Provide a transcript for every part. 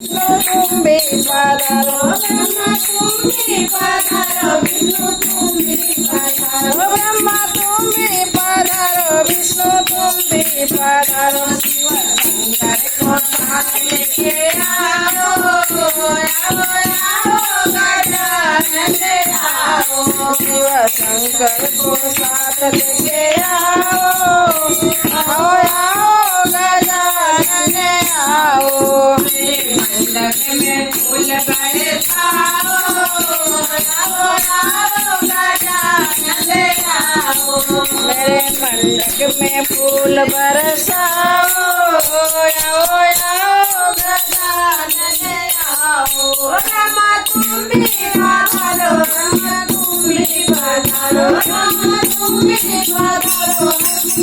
तुम्बी पधारो ब्रह्मा तुम्बी पधारो विष्णु तुम्बी पधारो ब्रह्मा तुम्बी पधारो विष्णु तुम्बी पधारो शिव शंकर को साथ लेके आओ गजानन आओ शिव शंकर को साथ लेके आओ गजानन आओ मंडप में फूल बरसाओ गजानन आओ मेरे मंडप में फूल बरसाओ गजानन आओ रमा तुम्बी पधारो रमा तुम्बी पधारो रमा तुम्बी पधारो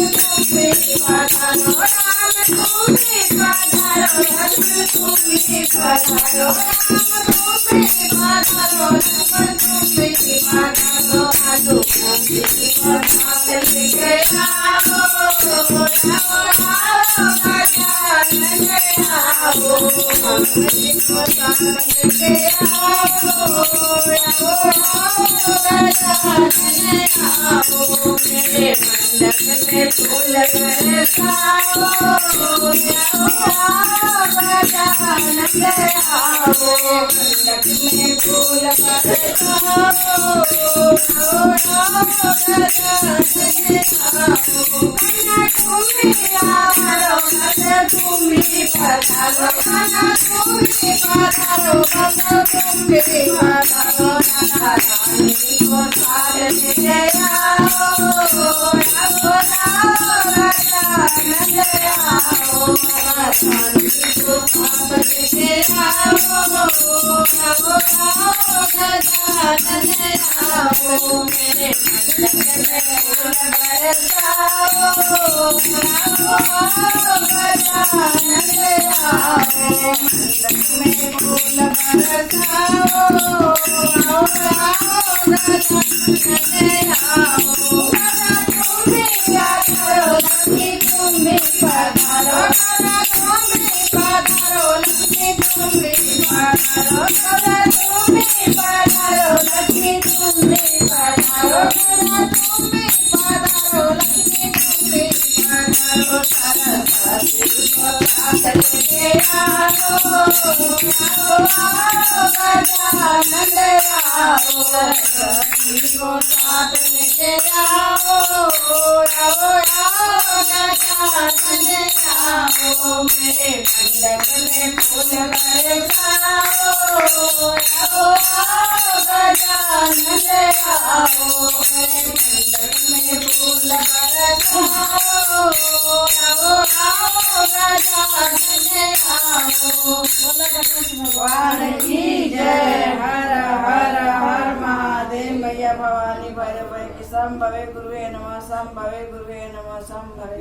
तुम्बी पधारो राम तुम्बी पधारो लक्ष्मण तुम्बी पधारो राम तुम्बी पधारो लक्ष्मण तुम्बी पधारो आजू तुम्बी पधारो लेके आओ गजानन आओ हमरी को साथ लेके आओ गजानन आओ मेरे मंडप में फूल बरसाओ गजानन आओ मंडप में फूल बरसाओ गजानन आओ तुम्बी पधारो तुम्बी पधारो तुम्बी पधारो तुम्बी पधारो राधा रानी को साथ लेके आओ गजानन आओ रानी को साथ लेके आओ गजानन आओ मेरे मंडप में फूल बरसाओ गजानन आओ मंडप में फूल बरसाओ गजानन आओ तुम्बी पधारो तुम्बी पधारो लक्ष्मी तुम्बी पधारो तुम्बी पधारो लक्ष्मी तुम्बी पधारो तुम्बी पधारो लक्ष्मी तुम्बी पधारो सरस्वती को साथ लेके आओ गजानन आओ सरस्वती को साथ लेके आओ गजानन आओ मेरे मंडप में फूल बरसाओ गजानन आओ मेरे मंडप में फूल बरसाओ गजानन आओ भगवान की जय हर हर हर महादेव मैया भवानी भैरव की संभवे गुरुवे नमः संभवे गुरुवे नमः संभवे